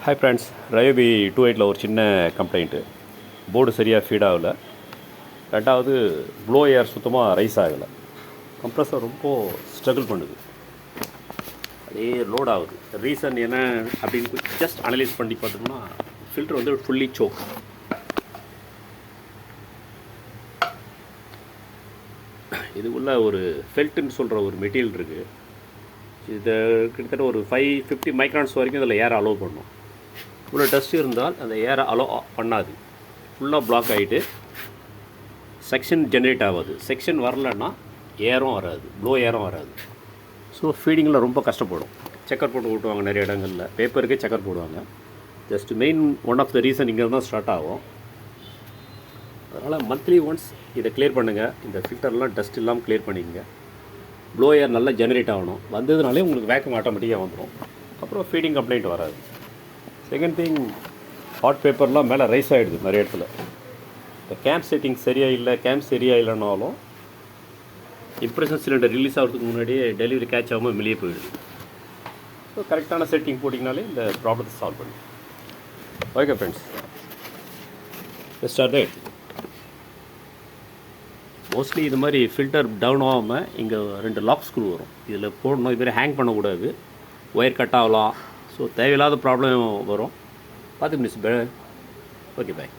Hi friends, ரயோபி 28ல் ஒரு சின்ன complaint. Board சரியாக ஃபீட் ஆகலை. ரெண்டாவது ப்ளோ ஏர் சுத்தமாக ரைஸ் ஆகலை. கம்ப்ரஸர் ரொம்ப ஸ்ட்ரகிள் பண்ணுது, அதே லோட் ஆகுது. ரீசன் என்ன அப்படின்னு ஜஸ்ட் அனலைஸ் பண்ணி பார்த்தோம்னா ஃபில்டர் வந்து ஃபுல்லி சோக். இதுக்குள்ள ஒரு ஃபெல்ட்டுன்னு சொல்கிற ஒரு மெட்டீரியல் இருக்குது. இது கிட்டத்தட்ட ஒரு 550 மைக்ரான்ஸ் வரைக்கும் இதில் ஏர் அலோவ் பண்ணும். இவ்வளோ டஸ்ட் இருந்தால் அந்த ஏரை அலோவ் பண்ணாது, ஃபுல்லாக பிளாக் ஆகிட்டு செக்ஷன் ஜென்ரேட் ஆகாது. செக்ஷன் வரலன்னா ஏரும் வராது, ப்ளோ ஏரும் வராது. ஸோ ஃபீடிங்கில் ரொம்ப கஷ்டப்படும். செக்கர் போட்டு விட்டுவாங்க நிறைய இடங்களில், பேப்பருக்கே செக்கர் போடுவாங்க. Just main one of the reason இங்கே தான் ஸ்டார்ட் ஆகும். அதனால் மந்த்லி ஒன்ஸ் இதை கிளியர் பண்ணுங்கள். இந்த ஃபில்டர்லாம் டஸ்ட் இல்லாமல் கிளியர் பண்ணிக்கங்க. ப்ளோ ஏர் நல்லா ஜென்ரேட் ஆகணும். வந்ததுனாலே உங்களுக்கு வேக்கம் ஆட்டோமேட்டிக்காக வந்துடும். அப்புறம் ஃபீடிங் கம்ப்ளைண்ட் வராது. செகண்ட் திங், ஹாட் பேப்பர்லாம் மேலே ரைஸ் ஆகிடுது நிறைய இடத்துல. இந்த கேம்ப் செட்டிங் சரியாக இல்லை, கேம்ப் சரியாக இல்லைனாலும் இம்ப்ரெஷன் சிலிண்டர் ரிலீஸ் ஆகிறதுக்கு முன்னாடியே டெலிவரி கேட்ச் ஆகாமல் வெளியே போயிடுது. ஸோ கரெக்டான செட்டிங் போட்டிங்கனாலே இந்த ப்ராப்ளத்தை சால்வ் பண்ணும். Okay friends, best are right. Mostly இது மாதிரி ஃபில்டர் டவுன் ஆகாமல் இங்கே 2 லாக் ஸ்க்ரூ வரும். இதில் போடணும். இது மாதிரி ஹேங் பண்ணக்கூடாது, ஒயர் கட் ஆகலாம். ஸோ தேவையில்லாத ப்ராப்ளம் வரும். பார்த்து மிஸ். ஓகே, பாய்.